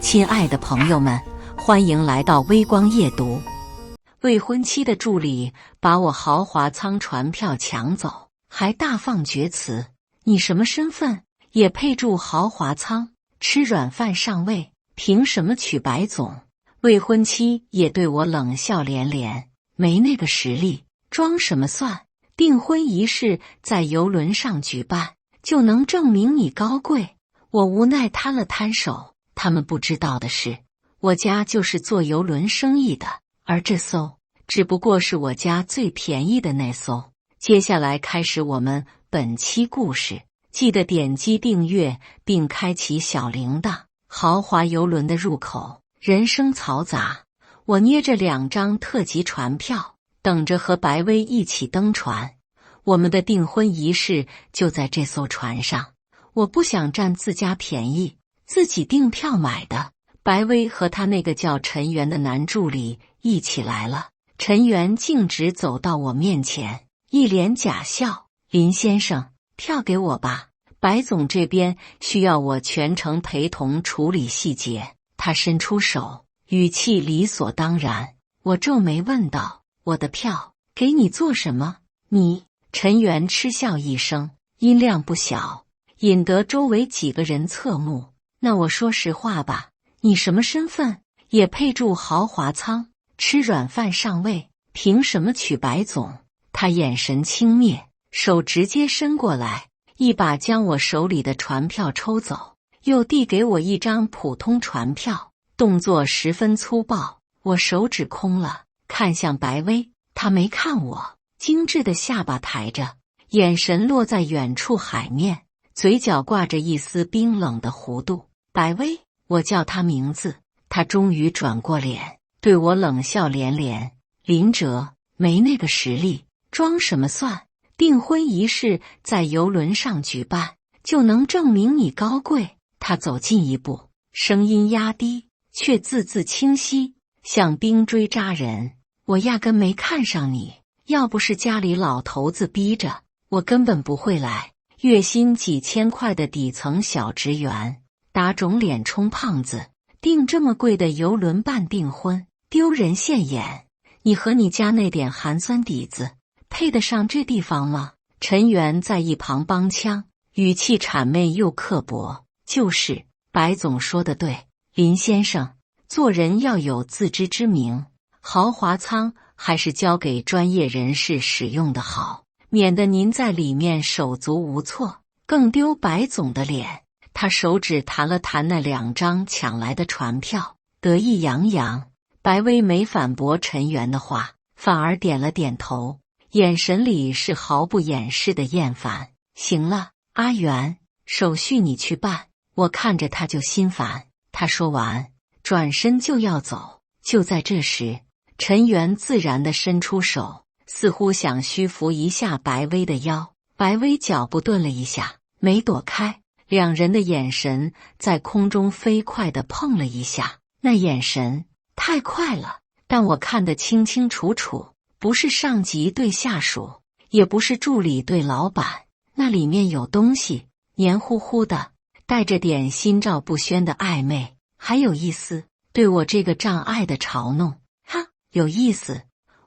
亲爱的朋友们，欢迎来到微光夜读。未婚妻的助理把我豪华舱船票抢走，还大放厥词：你什么身份？也配住豪华舱？吃软饭上位，凭什么娶白总？未婚妻也对我冷笑连连：没那个实力，装什么蒜？订婚仪式在邮轮上举办，就能证明你高贵？我无奈摊了摊手。他们不知道的是，我家就是做邮轮生意的，而这艘只不过是我家最便宜的那艘。接下来开始我们本期故事，记得点击订阅并开启小铃铛。豪华邮轮的入口，人声嘈杂，我捏着2张特级船票，等着和白薇一起登船。我们的订婚仪式就在这艘船上，我不想占自家便宜，自己订票买的。白薇和他那个叫陈元的男助理一起来了。陈元径直走到我面前，一脸假笑：林先生，票给我吧，白总这边需要我全程陪同处理细节。他伸出手，语气理所当然。我皱眉问道：我的票给你做什么？你……陈元嗤笑一声，音量不小，引得周围几个人侧目。那我说实话吧，你什么身份？也配住豪华舱？吃软饭上位，凭什么娶白总？他眼神轻蔑，手直接伸过来，一把将我手里的船票抽走，又递给我一张普通船票，动作十分粗暴。我手指空了，看向白薇，她没看我，精致的下巴抬着，眼神落在远处海面，嘴角挂着一丝冰冷的弧度。白薇，我叫她名字。她终于转过脸，对我冷笑连连：林哲，没那个实力，装什么蒜？订婚仪式在邮轮上举办，就能证明你高贵？她走近一步，声音压低，却字字清晰，像冰锥扎人。我压根没看上你，要不是家里老头子逼着，我根本不会来。月薪几千块的底层小职员，打肿脸充胖子，订这么贵的邮轮办订婚，丢人现眼。你和你家那点寒酸底子，配得上这地方吗？陈元在一旁帮腔，语气谄媚又刻薄：就是，白总说的对，林先生，做人要有自知之明，豪华舱还是交给专业人士使用的好，免得您在里面手足无措，更丢白总的脸。他手指弹了弹那2张抢来的船票，得意洋洋。白薇没反驳陈元的话，反而点了点头，眼神里是毫不掩饰的厌烦。行了，阿元，手续你去办。我看着他就心烦。他说完，转身就要走。就在这时，陈元自然地伸出手，似乎想虚扶一下白薇的腰。白薇脚步顿了一下，没躲开，两人的眼神在空中飞快地碰了一下。那眼神太快了，但我看得清清楚楚，不是上级对下属，也不是助理对老板，那里面有东西，黏糊糊的，带着点心照不宣的暧昧，还有一丝对我这个障碍的嘲弄。哈，有意思。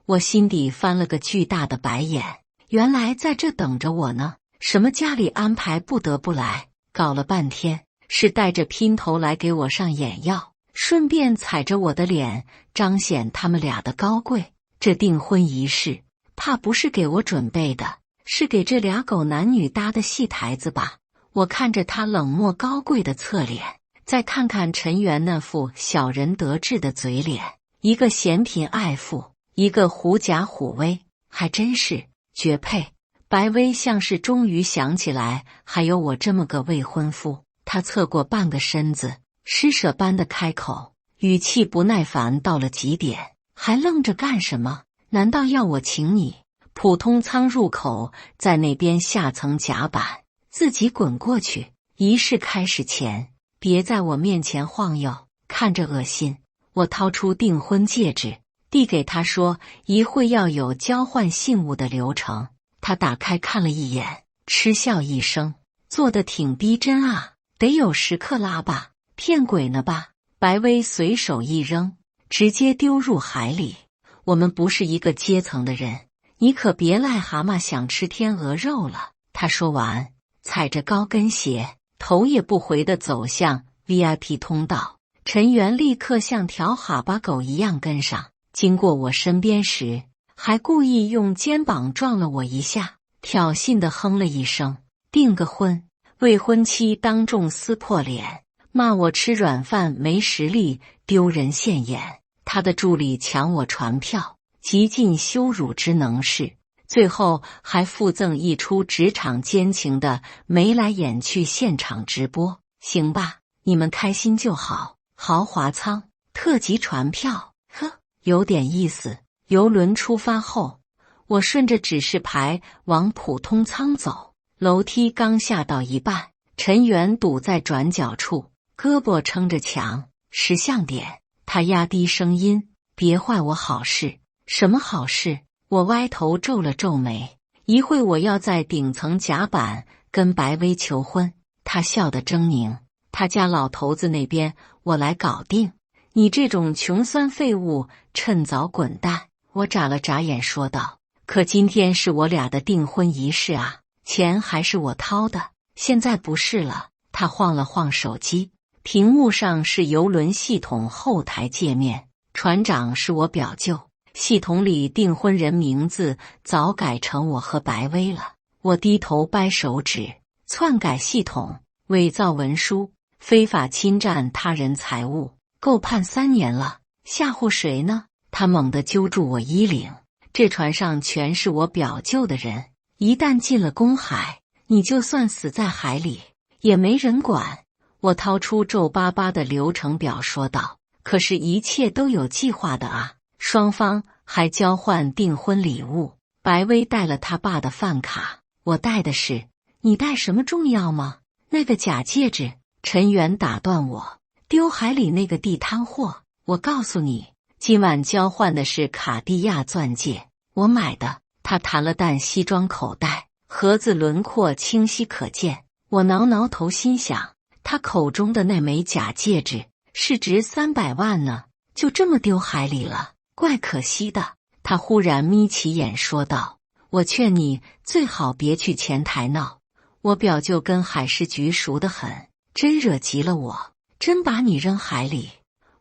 我心底翻了个巨大的白眼，原来在这等着我呢。什么家里安排不得不来，搞了半天是带着姘头来给我上眼药，顺便踩着我的脸彰显他们俩的高贵。这订婚仪式怕不是给我准备的，是给这俩狗男女搭的戏台子吧。我看着他冷漠高贵的侧脸，再看看陈元那副小人得志的嘴脸，一个嫌贫爱富，一个狐假虎威，还真是绝配。白薇像是终于想起来还有我这么个未婚夫，他侧过半个身子，施舍般的开口，语气不耐烦到了极点：还愣着干什么？难道要我请你？普通舱入口在那边下层甲板，自己滚过去。仪式开始前，别在我面前晃悠，看着恶心。我掏出订婚戒指，递给他说：一会要有交换信物的流程。他打开看了一眼，嗤笑一声：做得挺逼真啊，得有10克拉吧？骗鬼呢吧？白薇随手一扔，直接丢入海里。我们不是一个阶层的人，你可别癞蛤蟆想吃天鹅肉了。他说完，踩着高跟鞋，头也不回地走向 VIP 通道。陈元立刻像条哈巴狗一样跟上，经过我身边时，还故意用肩膀撞了我一下，挑衅地哼了一声：“订个婚。”未婚妻当众撕破脸，骂我吃软饭没实力，丢人现眼。他的助理抢我传票，极尽羞辱之能事，最后还附赠一出职场奸情的眉来眼去现场直播。行吧，你们开心就好。豪华舱特级传票，呵，有点意思。邮轮出发后，我顺着指示牌往普通舱走，楼梯刚下到一半，陈元堵在转角处，胳膊撑着墙，识相点。他压低声音：“别坏我好事。”什么好事？我歪头皱了皱眉。一会我要在顶层甲板跟白薇求婚。他笑得狰狞。他家老头子那边我来搞定，你这种穷酸废物趁早滚蛋。我眨了眨眼说道：“可今天是我俩的订婚仪式啊，钱还是我掏的，现在不是了。”他晃了晃手机，屏幕上是邮轮系统后台界面，船长是我表舅，系统里订婚人名字早改成我和白薇了。我低头掰手指，篡改系统，伪造文书，非法侵占他人财物，够判3年了。吓唬谁呢？他猛地揪住我衣领，这船上全是我表舅的人，一旦进了公海，你就算死在海里也没人管。我掏出皱巴巴的流程表说道：“可是一切都有计划的啊，双方还交换订婚礼物。白薇带了他爸的饭卡，我带的是……你带什么重要吗？那个假戒指。”陈元打断我：“丢海里那个地摊货，我告诉你，今晚交换的是卡地亚钻戒，我买的。”他弹了弹西装口袋，盒子轮廓清晰可见。我挠挠头，心想，他口中的那枚假戒指市值300万呢，就这么丢海里了，怪可惜的。他忽然眯起眼说道：“我劝你最好别去前台闹，我表舅跟海事局熟得很，真惹急了我，真把你扔海里。”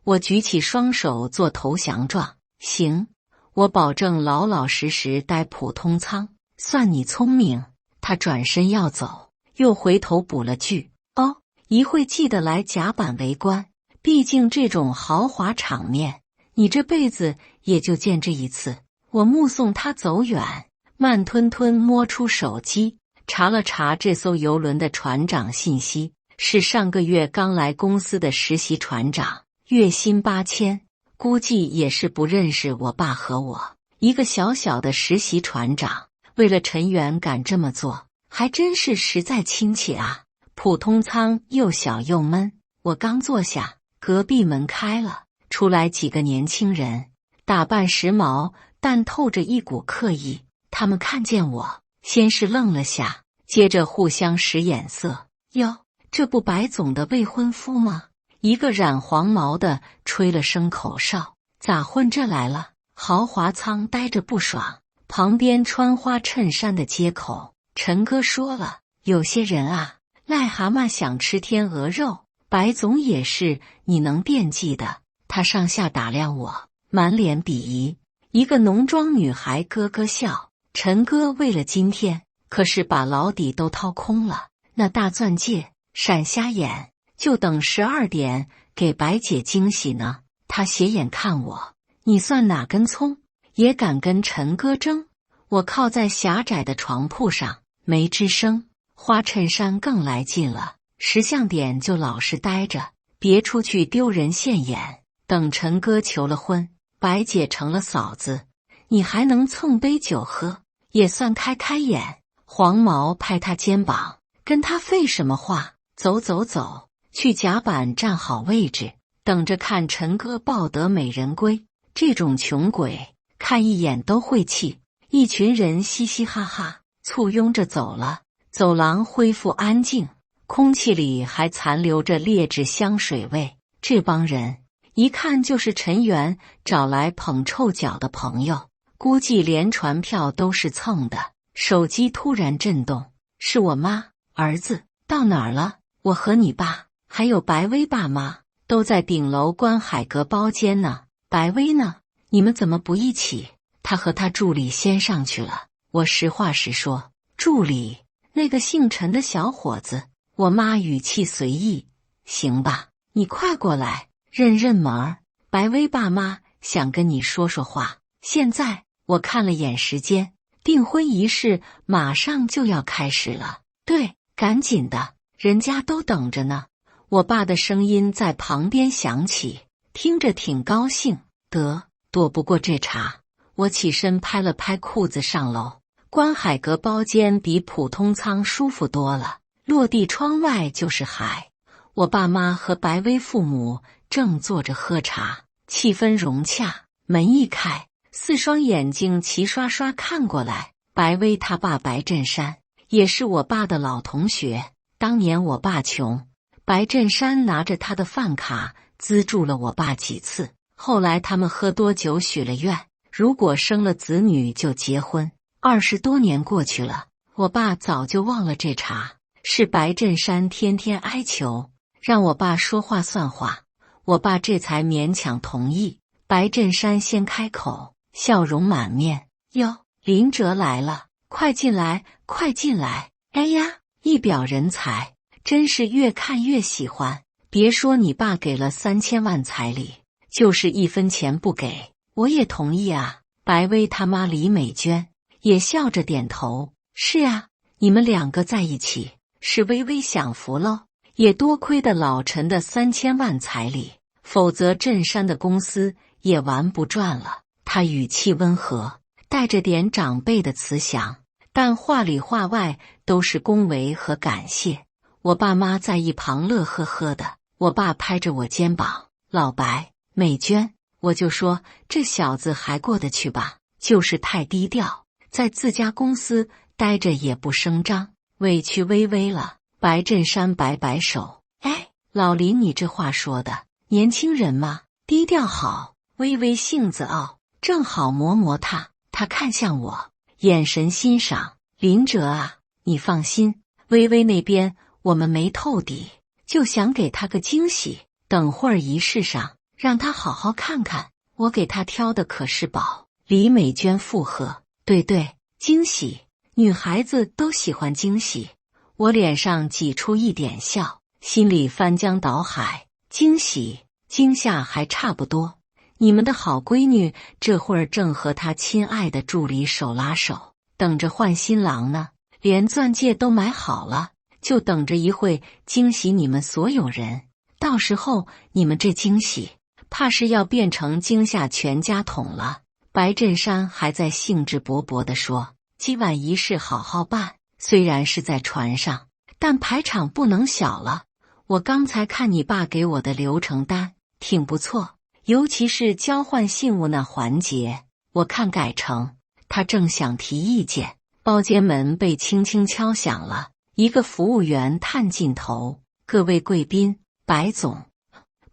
我举起双手做投降状：“行，我保证老老实实待普通舱，算你聪明。”他转身要走，又回头补了句：“哦，一会记得来甲板围观，毕竟这种豪华场面，你这辈子也就见这一次。”我目送他走远，慢吞吞摸出手机，查了查这艘邮轮的船长信息，是上个月刚来公司的实习船长，月薪8000，估计也是不认识我爸和我，一个小小的实习船长，为了陈元敢这么做，还真是实在亲切啊。普通舱又小又闷，我刚坐下，隔壁门开了，出来几个年轻人，打扮时髦，但透着一股刻意。他们看见我，先是愣了下，接着互相使眼色。哟，这不白总的未婚夫吗？一个染黄毛的吹了声口哨，咋混这来了？豪华舱待着不爽，旁边穿花衬衫的接口：“陈哥说了，有些人啊，癞蛤蟆想吃天鹅肉，白总也是你能惦记的。”他上下打量我，满脸鄙夷。一个浓妆女孩咯咯笑：“陈哥为了今天，可是把老底都掏空了。那大钻戒，闪瞎眼，就等12点给白姐惊喜呢。”他斜眼看我：“你算哪根葱，也敢跟陈哥争？”我靠在狭窄的床铺上，没吱声。花衬衫更来劲了：“识相点就老实待着，别出去丢人现眼。等陈哥求了婚，白姐成了嫂子，你还能蹭杯酒喝，也算开开眼。”黄毛拍他肩膀：“跟他废什么话？走走走，去甲板站好位置，等着看陈哥抱得美人归。”这种穷鬼看一眼都会气。一群人嘻嘻哈哈簇拥着走了，走廊恢复安静，空气里还残留着劣质香水味。这帮人一看就是陈元找来捧臭脚的朋友，估计连船票都是蹭的。手机突然震动，是我妈。儿子，到哪儿了？我和你爸还有白薇爸妈都在顶楼观海阁包间呢。白薇呢？你们怎么不一起？他和他助理先上去了。我实话实说，助理，那个姓陈的小伙子。我妈语气随意，行吧，你快过来，认门儿。白薇爸妈想跟你说说话。现在我看了眼时间，订婚仪式马上就要开始了。对，赶紧的，人家都等着呢。我爸的声音在旁边响起，听着挺高兴。得，躲不过这茬。我起身拍了拍裤子上楼。观海阁包间比普通舱舒服多了，落地窗外就是海。我爸妈和白薇父母正坐着喝茶，气氛融洽。门一开，4双眼睛齐刷刷看过来。白薇他爸白振山也是我爸的老同学，当年我爸穷，白振山拿着他的饭卡资助了我爸几次。后来他们喝多酒许了愿，如果生了子女就结婚。20多年过去了，我爸早就忘了这茬，是白振山天天哀求，让我爸说话算话，我爸这才勉强同意。白振山先开口，笑容满面：哟，林哲来了，快进来，快进来！哎呀，一表人才，真是越看越喜欢。别说你爸给了3000万彩礼，就是1分钱不给，我也同意啊。白薇他妈李美娟也笑着点头：是啊，你们2个在一起，是微微享福喽。也多亏的老陈的3000万彩礼，否则振山的公司也玩不转了。他语气温和，带着点长辈的慈祥，但话里话外都是恭维和感谢。我爸妈在一旁乐呵呵的。我爸拍着我肩膀：老白，美娟，我就说这小子还过得去吧，就是太低调，在自家公司待着也不声张，委屈微微了。白振山摆摆手：哎，老林，你这话说的，年轻人嘛，低调好。微微性子傲，正好磨磨他。他看向我，眼神欣赏：林哲啊，你放心，微微那边我们没透底，就想给他个惊喜。等会儿仪式上让他好好看看，我给他挑的可是宝。李美娟附和：对对，惊喜，女孩子都喜欢惊喜。我脸上挤出一点笑，心里翻江倒海。惊喜惊吓还差不多，你们的好闺女这会儿正和她亲爱的助理手拉手，等着换新郎呢，连钻戒都买好了，就等着一会惊喜你们所有人。到时候你们这惊喜怕是要变成惊吓全家桶了。白振山还在兴致勃勃地说：今晚仪式好好办，虽然是在船上，但排场不能小了。我刚才看你爸给我的流程单，挺不错，尤其是交换信物那环节，我看改成。他正想提意见，包间门被轻轻敲响了，一个服务员探进头：各位贵宾，白总、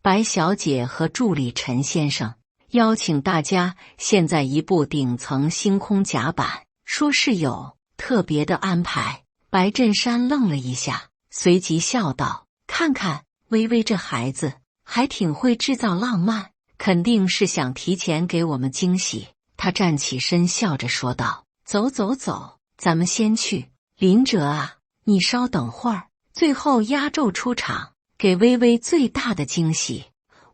白小姐和助理陈先生，邀请大家现在一部顶层星空甲板，说是有特别的安排。白振山愣了一下，随即笑道：看看微微这孩子还挺会制造浪漫，肯定是想提前给我们惊喜。他站起身笑着说道：走走走，咱们先去。林哲啊，你稍等会儿，最后压轴出场，给微微最大的惊喜。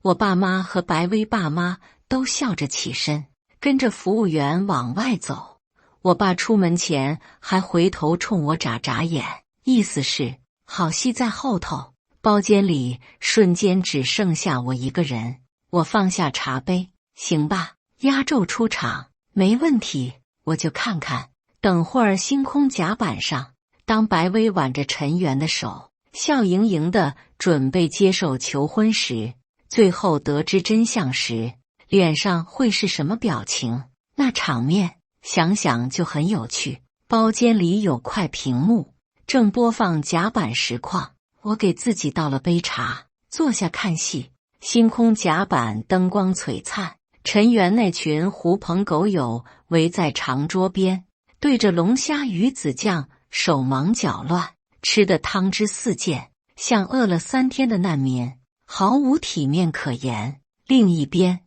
我爸妈和白薇爸妈都笑着起身，跟着服务员往外走。我爸出门前还回头冲我眨眨眼，意思是好戏在后头。包间里瞬间只剩下我一个人。我放下茶杯：行吧，压轴出场没问题，我就看看。等会儿星空甲板上，当白薇挽着陈元的手，笑盈盈的准备接受求婚时，最后得知真相时，脸上会是什么表情？那场面想想就很有趣。包间里有块屏幕，正播放甲板实况。我给自己倒了杯茶，坐下看戏。星空甲板灯光璀璨，陈园那群狐朋狗友围在长桌边，对着龙虾鱼子酱手忙脚乱，吃得汤汁四溅，像饿了3天的难民，毫无体面可言。另一边，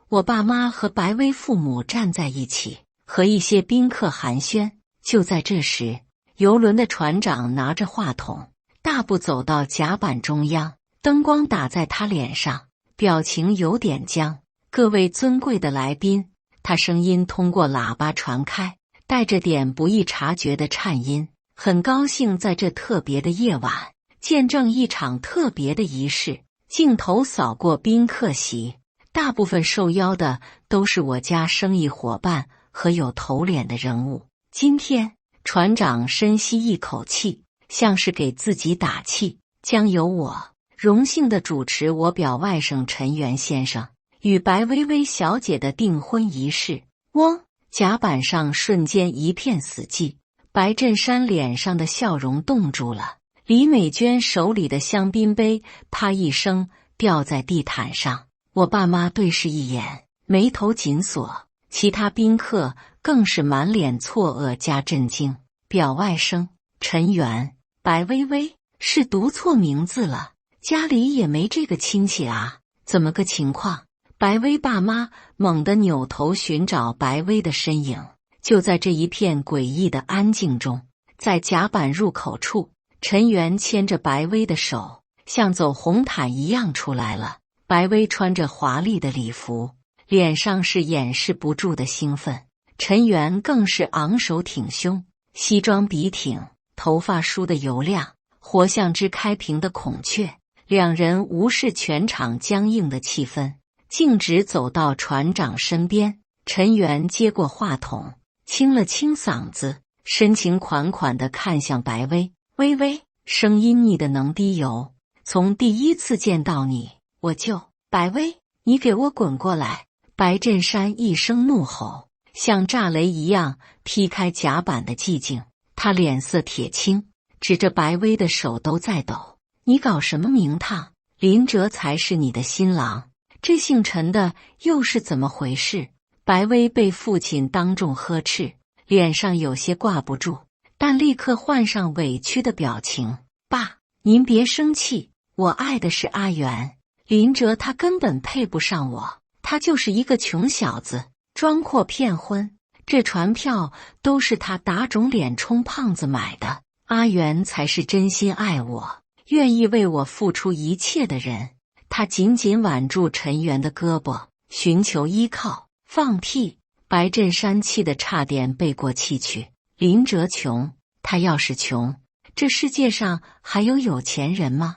我爸妈和白薇父母站在一起，和一些宾客寒暄。就在这时，游轮的船长拿着话筒，大步走到甲板中央，灯光打在他脸上，表情有点僵。各位尊贵的来宾，他声音通过喇叭传开，带着点不易察觉的颤音。很高兴在这特别的夜晚，见证一场特别的仪式。镜头扫过宾客席，大部分受邀的都是我家生意伙伴和有头脸的人物。今天，船长深吸一口气，像是给自己打气，将由我荣幸地主持我表外甥陈元先生与白薇薇小姐的订婚仪式。嗡！甲板上瞬间一片死寂，白振山脸上的笑容冻住了。李美娟手里的香槟杯啪一声掉在地毯上，我爸妈对视一眼，眉头紧锁，其他宾客更是满脸错愕加震惊。表外甥陈元，白薇薇是读错名字了，家里也没这个亲戚啊，怎么个情况？白薇爸妈猛地扭头寻找白薇的身影。就在这一片诡异的安静中，在甲板入口处，陈元牵着白薇的手，像走红毯一样出来了。白薇穿着华丽的礼服，脸上是掩饰不住的兴奋。陈元更是昂首挺胸，西装笔挺，头发梳得油亮，活像只开屏的孔雀。两人无视全场僵硬的气氛，径直走到船长身边。陈元接过话筒，清了清嗓子，深情款款地看向白薇。薇薇，声音腻得能滴油，从第一次见到你，我就……白薇，你给我滚过来！白振山一声怒吼，像炸雷一样劈开甲板的寂静。他脸色铁青，指着白薇的手都在抖。你搞什么名堂？林哲才是你的新郎，这姓陈的又是怎么回事？白薇被父亲当众呵斥，脸上有些挂不住，但立刻换上委屈的表情。爸，您别生气，我爱的是阿元，林哲他根本配不上我，他就是一个穷小子，装阔骗婚，这船票都是他打肿脸充胖子买的。阿元才是真心爱我，愿意为我付出一切的人。他紧紧挽住陈元的胳膊，寻求依靠。放屁！白振山气得差点背过气去。林哲穷，他要是穷，这世界上还有有钱人吗？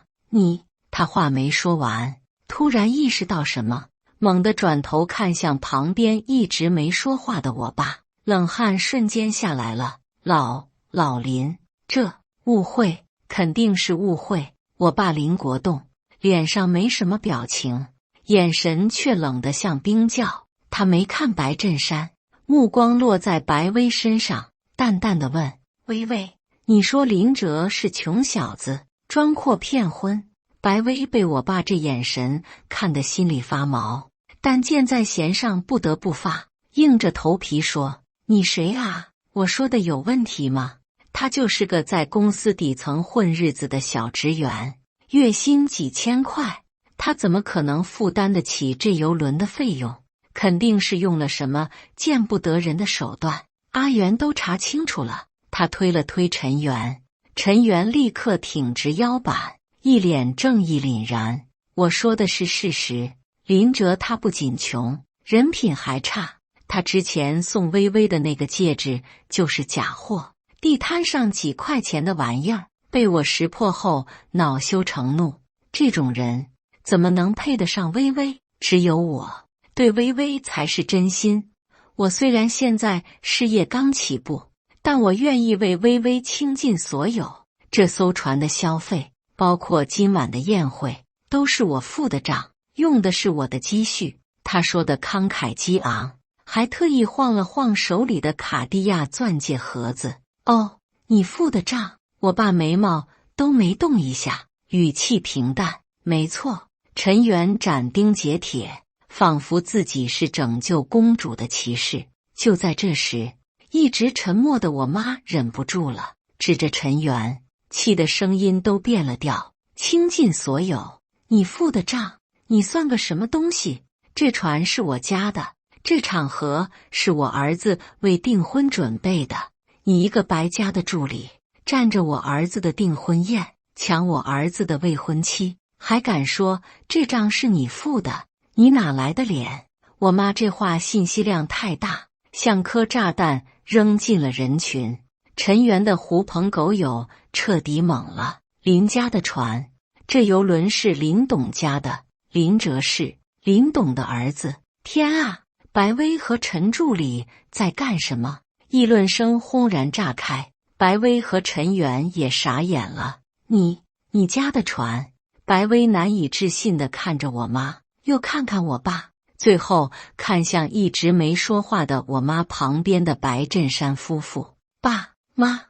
他话没说完，突然意识到什么，猛地转头看向旁边一直没说话的我爸，冷汗瞬间下来了。老林，这误会肯定是误会。我爸林国栋脸上没什么表情，眼神却冷得像冰窖。他没看白振山，目光落在白薇身上，淡淡的问：薇薇，你说林哲是穷小子，装阔骗婚？白薇被我爸这眼神看得心里发毛，但箭在弦上不得不发，硬着头皮说：你谁啊？我说的有问题吗？他就是个在公司底层混日子的小职员，月薪几千块，他怎么可能负担得起这游轮的费用？肯定是用了什么见不得人的手段，阿元都查清楚了。他推了推陈元，陈元立刻挺直腰板，一脸正义凛然。我说的是事实，林哲他不仅穷，人品还差。他之前送薇薇的那个戒指就是假货，地摊上几块钱的玩意儿，被我识破后恼羞成怒。这种人怎么能配得上薇薇？只有我对薇薇才是真心。我虽然现在事业刚起步，但我愿意为薇薇倾尽所有。这艘船的消费，包括今晚的宴会，都是我付的账，用的是我的积蓄。他说的慷慨激昂，还特意晃了晃手里的卡地亚钻戒盒子。哦，你付的账？我爸眉毛都没动一下，语气平淡。没错，陈元斩钉截铁，仿佛自己是拯救公主的骑士。就在这时，一直沉默的我妈忍不住了，指着陈元，气的声音都变了调：倾尽所有，你付的账，你算个什么东西？这船是我家的，这场合是我儿子为订婚准备的，你一个白家的助理，占着我儿子的订婚宴，抢我儿子的未婚妻，还敢说这账是你付的？你哪来的脸？我妈这话信息量太大，像颗炸弹扔进了人群。陈元的狐朋狗友彻底懵了。林家的船，这游轮是林董家的，林哲是林董的儿子。天啊！白薇和陈助理在干什么？议论声轰然炸开，白薇和陈元也傻眼了。你家的船？白薇难以置信地看着我妈，又看看我爸，最后看向一直没说话的我妈旁边的白振山夫妇。爸妈，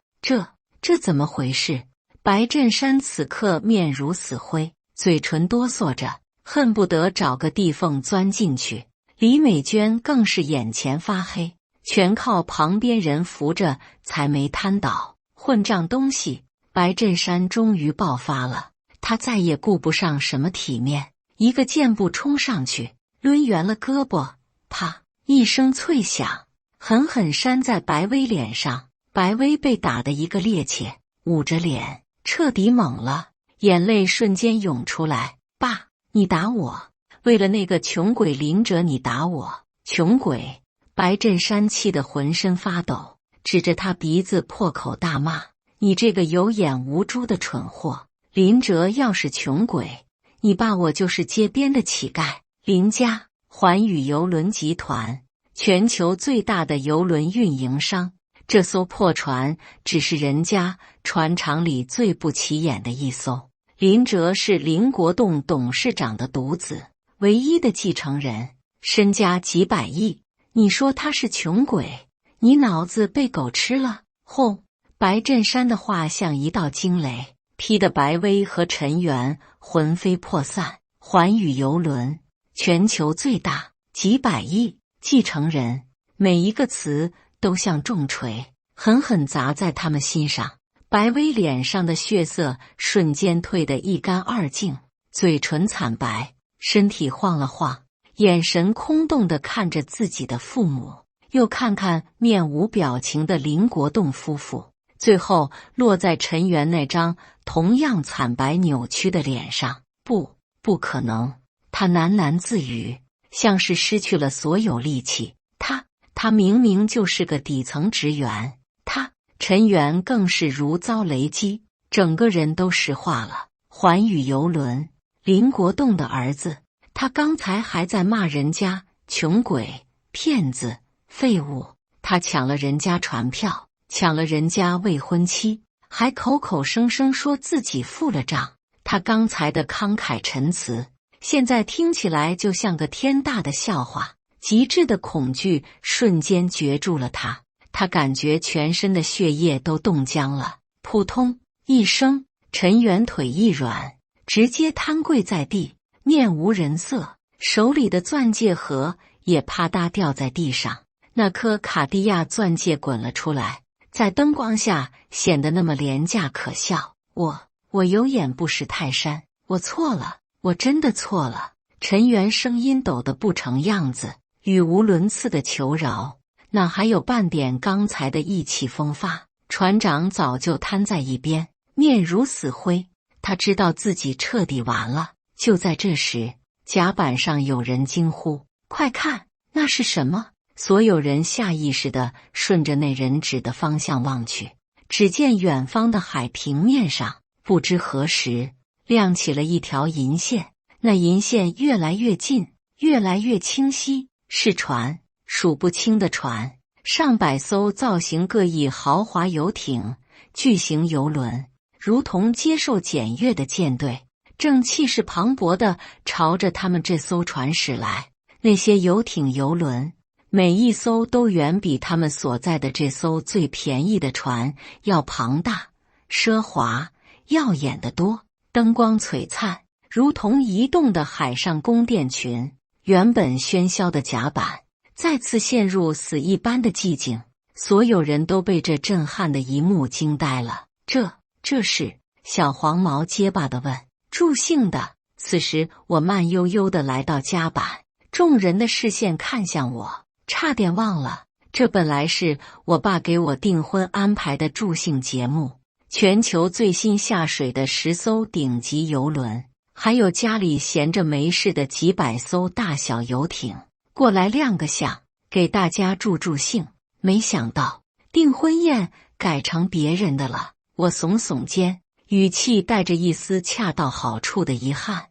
这怎么回事？白振山此刻面如死灰，嘴唇哆嗦着，恨不得找个地缝钻进去。李美娟更是眼前发黑，全靠旁边人扶着才没瘫倒。混账东西！白振山终于爆发了，他再也顾不上什么体面，一个箭步冲上去，抡圆了胳膊，啪一声脆响，狠狠扇在白薇脸上。白薇被打得一个趔趄，捂着脸，彻底懵了，眼泪瞬间涌出来。爸，你打我！为了那个穷鬼林哲你打我！穷鬼！白振山气得浑身发抖，指着他鼻子破口大骂：你这个有眼无珠的蠢货！林哲要是穷鬼，你爸我就是街边的乞丐。林家，环宇邮轮集团，全球最大的邮轮运营商。这艘破船只是人家船厂里最不起眼的一艘。林哲是林国栋董事长的独子，唯一的继承人，身家几百亿。你说他是穷鬼，你脑子被狗吃了？轰！白振山的话像一道惊雷，劈得白薇和陈元魂飞魄散。环宇邮轮，全球最大，几百亿，继承人，每一个词都像重锤，狠狠砸在他们心上。白薇脸上的血色瞬间褪得一干二净，嘴唇惨白，身体晃了晃，眼神空洞地看着自己的父母，又看看面无表情的林国栋夫妇，最后落在陈元那张同样惨白扭曲的脸上。不可能！他喃喃自语，像是失去了所有力气。他明明就是个底层职员。陈元更是如遭雷击，整个人都石化了。环宇邮轮，林国栋的儿子，他刚才还在骂人家穷鬼、骗子、废物，他抢了人家船票，抢了人家未婚妻，还口口声声说自己付了账。他刚才的慷慨陈词，现在听起来就像个天大的笑话。极致的恐惧瞬间攫住了他，他感觉全身的血液都冻僵了。扑通一声，陈元腿一软，直接瘫跪在地，面无人色，手里的钻戒盒也啪嗒掉在地上。那颗卡地亚钻戒滚了出来，在灯光下显得那么廉价可笑。我有眼不识泰山，我错了，我真的错了。陈元声音抖得不成样子，语无伦次的求饶，哪还有半点刚才的意气风发？船长早就瘫在一边，面如死灰，他知道自己彻底完了。就在这时，甲板上有人惊呼：快看，那是什么？所有人下意识地顺着那人指的方向望去，只见远方的海平面上，不知何时亮起了一条银线，那银线越来越近，越来越清晰，是船，数不清的船，上百艘造型各异豪华游艇、巨型游轮，如同接受检阅的舰队，正气势磅礴地朝着他们这艘船驶来。那些游艇游轮，每一艘都远比他们所在的这艘最便宜的船要庞大、奢华、耀眼得多，灯光璀璨，如同移动的海上宫殿群。原本喧嚣的甲板再次陷入死一般的寂静，所有人都被这震撼的一幕惊呆了。这是？小黄毛结巴地问。助兴的。此时我慢悠悠地来到甲板，众人的视线看向我，差点忘了，这本来是我爸给我订婚安排的助兴节目。全球最新下水的10艘顶级游轮，还有家里闲着没事的几百艘大小游艇，过来亮个相，给大家助兴。没想到订婚宴改成别人的了。我耸耸肩，语气带着一丝恰到好处的遗憾。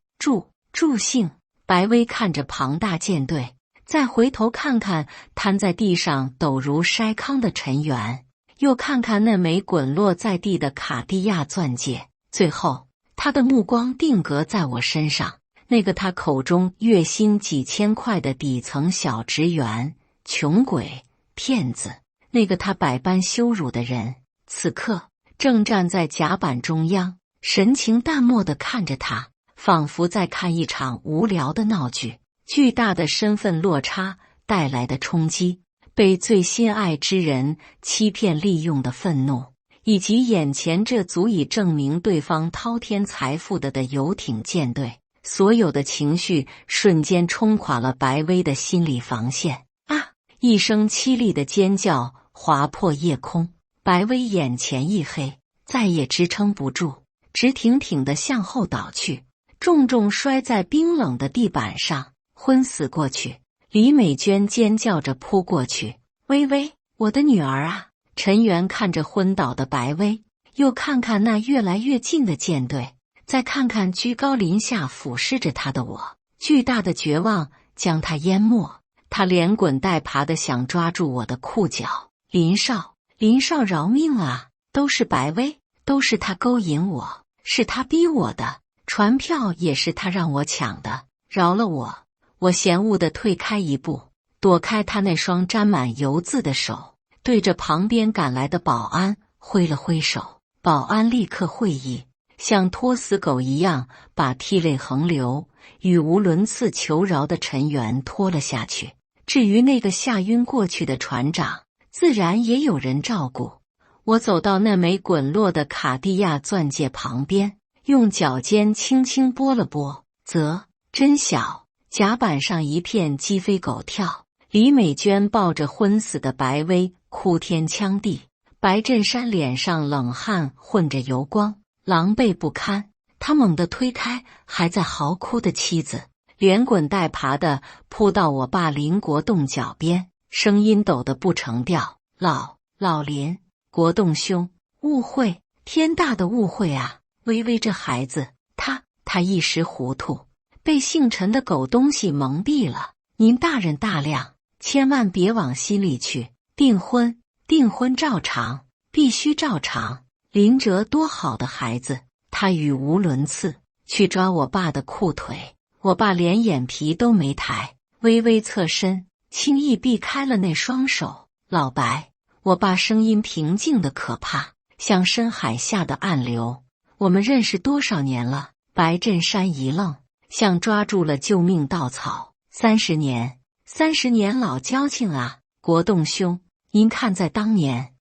助兴。白薇看着庞大舰队，再回头看看瘫在地上抖如筛糠的陈元，又看看那枚滚落在地的卡地亚钻戒，最后他的目光定格在我身上，那个他口中月薪几千块的底层小职员，穷鬼、骗子，那个他百般羞辱的人，此刻正站在甲板中央，神情淡漠地看着他，仿佛在看一场无聊的闹剧。巨大的身份落差带来的冲击，被最心爱之人欺骗利用的愤怒，以及眼前这足以证明对方滔天财富的游艇舰队，所有的情绪瞬间冲垮了白薇的心理防线。啊！一声凄厉的尖叫划破夜空，白薇眼前一黑，再也支撑不住，直挺挺地向后倒去，重重摔在冰冷的地板上，昏死过去。李美娟尖叫着扑过去：“薇薇，我的女儿啊！”陈元看着昏倒的白薇，又看看那越来越近的舰队，再看看居高临下俯视着他的我，巨大的绝望将他淹没。他连滚带爬的想抓住我的裤脚：“林少，林少，饶命啊！都是白薇，都是他勾引我，是他逼我的，船票也是他让我抢的，饶了我！”我嫌恶地退开一步，躲开他那双沾满油渍的手，对着旁边赶来的保安挥了挥手。保安立刻会意，像拖死狗一样把涕泪横流、语无伦次求饶的陈元拖了下去。至于那个吓晕过去的船长，自然也有人照顾。我走到那枚滚落的卡地亚钻戒旁边，用脚尖轻轻拨了拨，真小。甲板上一片鸡飞狗跳，李美娟抱着昏死的白薇哭天抢地，白振山脸上冷汗混着油光，狼狈不堪。他猛地推开还在嚎哭的妻子，连滚带爬的扑到我爸林国栋脚边，声音抖得不成调：“老林，国栋兄，误会，天大的误会啊！薇薇这孩子，他一时糊涂，被姓陈的狗东西蒙蔽了，您大人大量，千万别往心里去。订婚照常，必须照常。林哲多好的孩子！”他语无伦次，去抓我爸的裤腿，我爸连眼皮都没抬，微微侧身，轻易避开了那双手。老白，我爸声音平静的可怕，像深海下的暗流。我们认识多少年了？白振山一愣，像抓住了救命稻草。30年老交情啊！国栋兄，您看在当年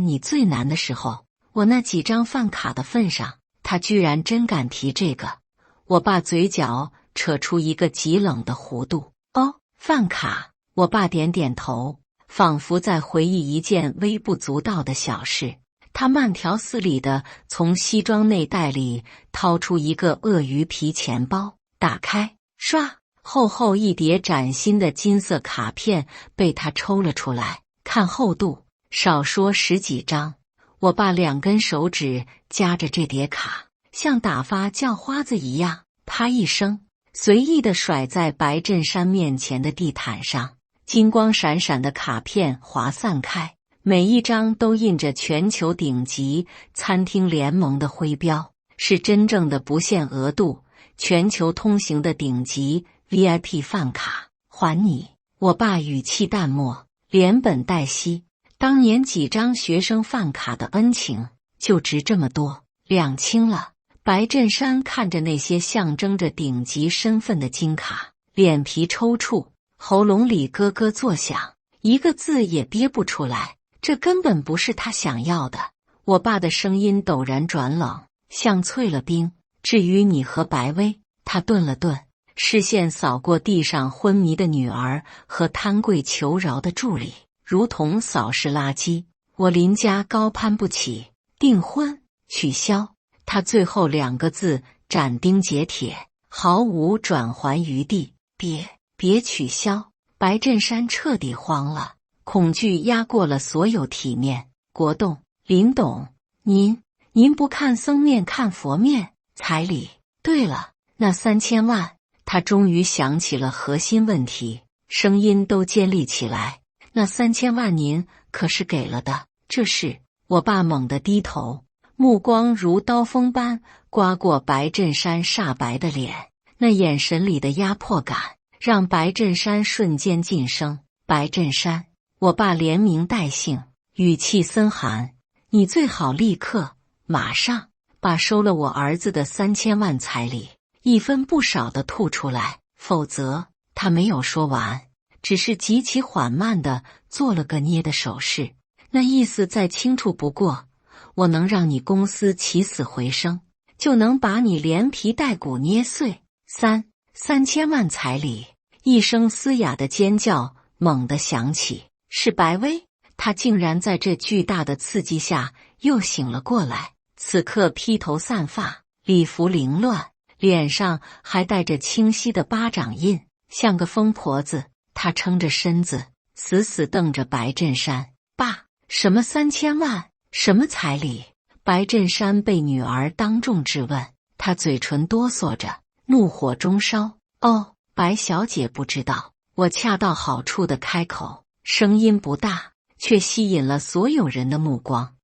你最难的时候，我那几张饭卡的份上，他居然真敢提这个。我爸嘴角扯出一个极冷的弧度。哦，饭卡。我爸点点头，仿佛在回忆一件微不足道的小事。他慢条斯理地从西装内袋里掏出一个鳄鱼皮钱包，打开，唰，厚厚一叠崭新的金色卡片被他抽了出来。看厚度，少说10几张。我爸2根手指夹着这叠卡，像打发叫花子一样，啪一声，随意地甩在白振山面前的地毯上。金光闪闪的卡片滑散开，每一张都印着全球顶级餐厅联盟的徽标，是真正的不限额度、全球通行的顶级 VIP 饭卡。还你！我爸语气淡漠，连本带息。当年几张学生饭卡的恩情，就值这么多，两清了。白振山看着那些象征着顶级身份的金卡，脸皮抽搐，喉咙里咯咯作响，一个字也憋不出来。这根本不是他想要的。我爸的声音陡然转冷，像淬了冰。至于你和白薇，他顿了顿，视线扫过地上昏迷的女儿和摊柜求饶的助理，如同扫视垃圾。我林家高攀不起，订婚取消。他最后2个字斩钉截铁，毫无转圜余地。别取消。白振山彻底慌了，恐惧压过了所有体面。国栋，林董，您不看僧面看佛面，彩礼。对了，那3000万。他终于想起了核心问题，声音都尖利起来。那3000万您可是给了的。这是。我爸猛地低头，目光如刀锋般刮过白振山煞白的脸，那眼神里的压迫感让白振山瞬间噤声。白振山，我爸连名带姓，语气森寒，你最好立刻马上把收了我儿子的3000万彩礼一分不少的吐出来，否则……他没有说完，只是极其缓慢地做了个捏的手势，那意思再清楚不过，我能让你公司起死回生，就能把你连皮带骨捏碎。3000万彩礼。一声嘶哑的尖叫猛地响起，是白薇。她竟然在这巨大的刺激下又醒了过来，此刻披头散发，礼服凌乱，脸上还带着清晰的巴掌印，像个疯婆子。她撑着身子，死死瞪着白振山。爸，什么3000万？什么彩礼？白振山被女儿当众质问，他嘴唇哆嗦着，怒火中烧。哦，白小姐不知道。我恰到好处的开口，声音不大，却吸引了所有人的目光。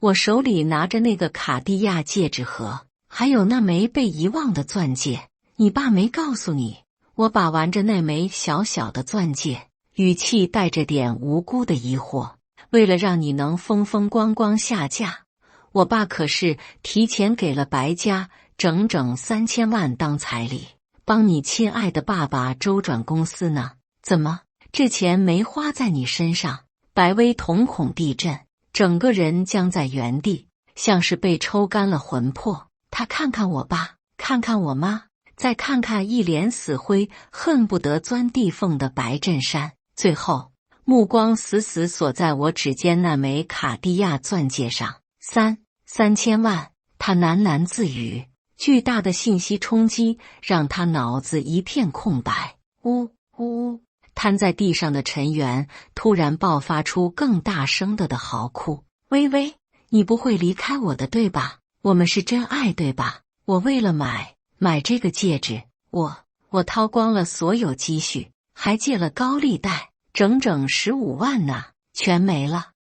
我手里拿着那个卡地亚戒指盒，还有那枚被遗忘的钻戒。你爸没告诉你？我把玩着那枚小小的钻戒，语气带着点无辜的疑惑。为了让你能风风光光下嫁，我爸可是提前给了白家整整3000万当彩礼，帮你亲爱的爸爸周转公司呢。怎么，这钱没花在你身上？白薇瞳孔地震，整个人僵在原地，像是被抽干了魂魄。他看看我爸，看看我妈，再看看一脸死灰恨不得钻地缝的白振山，最后目光死死锁在我指尖那枚卡地亚钻戒上。3000万。他喃喃自语，巨大的信息冲击让他脑子一片空白。呜呜！瘫在地上的陈元突然爆发出更大声的嚎哭。微微，你不会离开我的对吧？我们是真爱对吧？我为了买这个戒指，我掏光了所有积蓄，还借了高利贷，整整15万呢，全没了。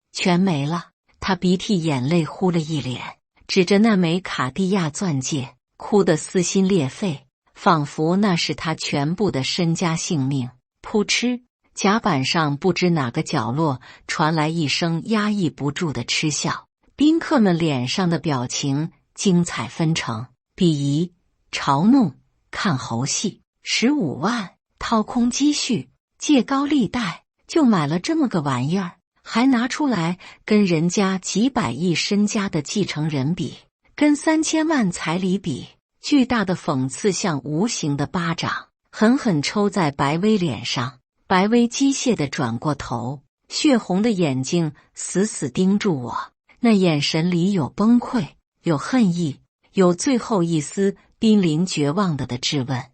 他鼻涕眼泪呼了一脸，指着那枚卡地亚钻戒，哭得撕心裂肺，仿佛那是他全部的身家性命。扑哧，甲板上不知哪个角落传来一声压抑不住的嗤笑，宾客们脸上的表情精彩纷呈，鄙夷、嘲弄、看猴戏。15万，掏空积蓄，借高利贷，就买了这么个玩意儿，还拿出来跟人家几百亿身家的继承人比，跟3000万彩礼比。巨大的讽刺像无形的巴掌，狠狠抽在白薇脸上。白薇机械地转过头，血红的眼睛死死盯住我，那眼神里有崩溃，有恨意，有最后一丝濒临绝望的质问。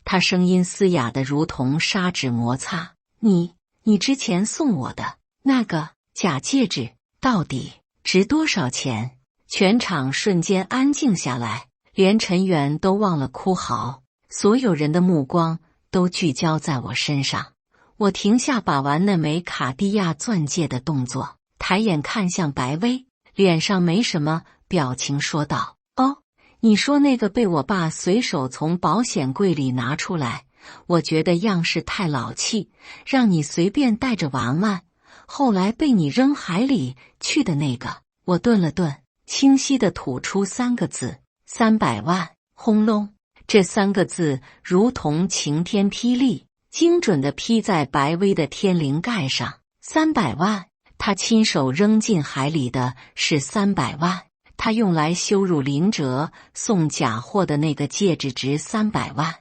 他声音嘶哑得如同砂纸摩擦。你之前送我的那个假戒指到底值多少钱？全场瞬间安静下来，连陈元都忘了哭嚎，所有人的目光都聚焦在我身上。我停下把玩那枚卡地亚钻戒的动作，抬眼看向白薇，脸上没什么表情说道：哦，你说那个被我爸随手从保险柜里拿出来，我觉得样式太老气，让你随便带着玩玩，后来被你扔海里去的那个。我顿了顿，清晰地吐出3个字： 300万！轰隆！这3个字如同晴天霹雳，精准地劈在白薇的天灵盖上。300万！他亲手扔进海里的是300万，他用来羞辱林哲送假货的那个戒指值300万，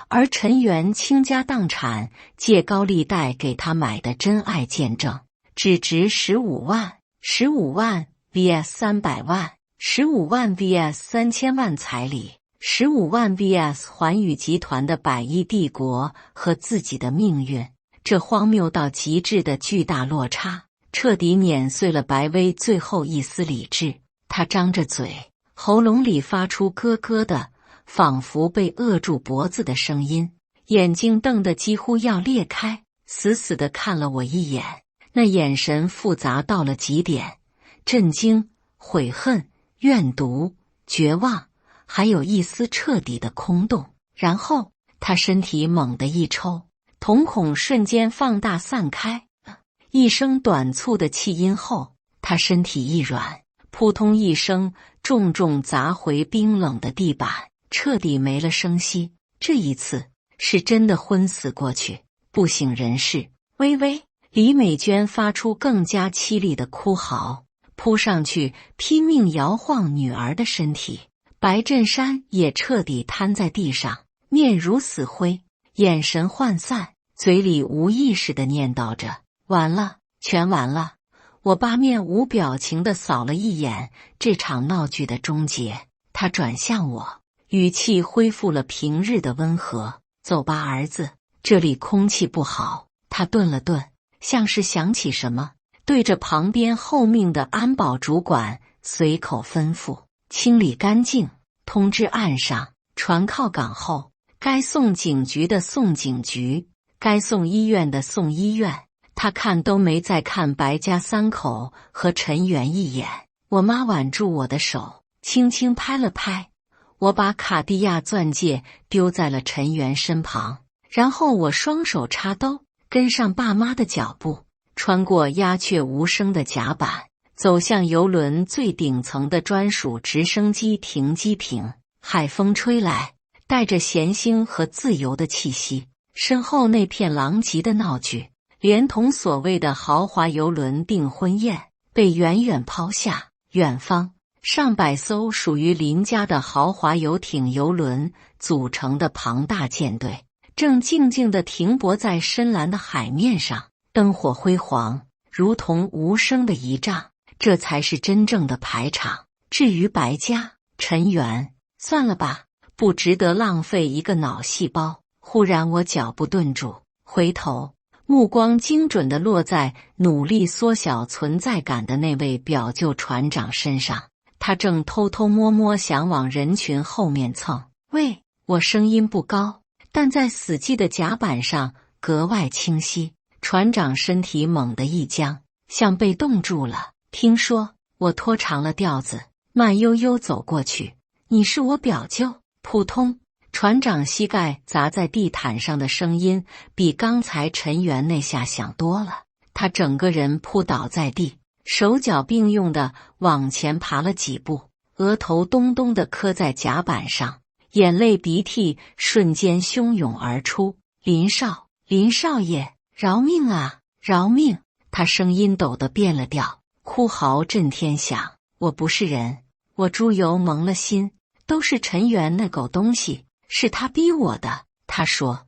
而陈元倾家荡产借高利贷给他买的真爱见证只值15万。15万 vs 300万，15万 vs 3000万彩礼，15万 vs 环宇集团的100亿帝国和自己的命运，这荒谬到极致的巨大落差彻底碾碎了白薇最后一丝理智。他张着嘴，喉咙里发出咯咯的仿佛被扼住脖子的声音，眼睛瞪得几乎要裂开，死死地看了我一眼，那眼神复杂到了极点，震惊、悔恨、怨毒、绝望，还有一丝彻底的空洞。然后他身体猛地一抽，瞳孔瞬间放大散开，一声短促的气音后，他身体一软，扑通一声重重砸回冰冷的地板，彻底没了声息。这一次是真的昏死过去，不省人事。微微，李美娟发出更加凄厉的哭嚎，扑上去拼命摇晃女儿的身体。白振山也彻底瘫在地上，面如死灰，眼神涣散，嘴里无意识地念叨着：完了，全完了。我爸面无表情地扫了一眼这场闹剧的终结，他转向我，语气恢复了平日的温和：走吧，儿子，这里空气不好。他顿了顿，像是想起什么，对着旁边候命的安保主管随口吩咐：清理干净，通知岸上，船靠港后，该送警局的送警局，该送医院的送医院。他看都没再看白家3口和陈元一眼。我妈挽住我的手，轻轻拍了拍，我把卡地亚钻戒丢在了陈元身旁，然后我双手插兜，跟上爸妈的脚步，穿过鸦雀无声的甲板，走向邮轮最顶层的专属直升机停机坪。海风吹来，带着咸腥和自由的气息，身后那片狼藉的闹剧连同所谓的豪华邮轮订婚宴被远远抛下。远方，上百艘属于林家的豪华游艇邮轮组成的庞大舰队正静静地停泊在深蓝的海面上，灯火辉煌，如同无声的仪仗。这才是真正的排场。至于白家、陈元，算了吧，不值得浪费一个脑细胞。忽然我脚步顿住，回头，目光精准地落在努力缩小存在感的那位表舅船长身上，他正偷偷摸摸想往人群后面蹭。喂！我声音不高，但在死寂的甲板上格外清晰。船长身体猛地一僵，像被冻住了。听说，我拖长了调子，慢悠悠走过去。你是我表舅。扑通，船长膝盖砸在地毯上的声音比刚才陈元那下响多了，他整个人扑倒在地，手脚并用的往前爬了几步，额头咚咚地磕在甲板上，眼泪鼻涕瞬间汹涌而出。林少爷，饶命啊，饶命！他声音抖得变了调，哭嚎震天响。我不是人，我猪油蒙了心，都是陈元那狗东西，是他逼我的。他说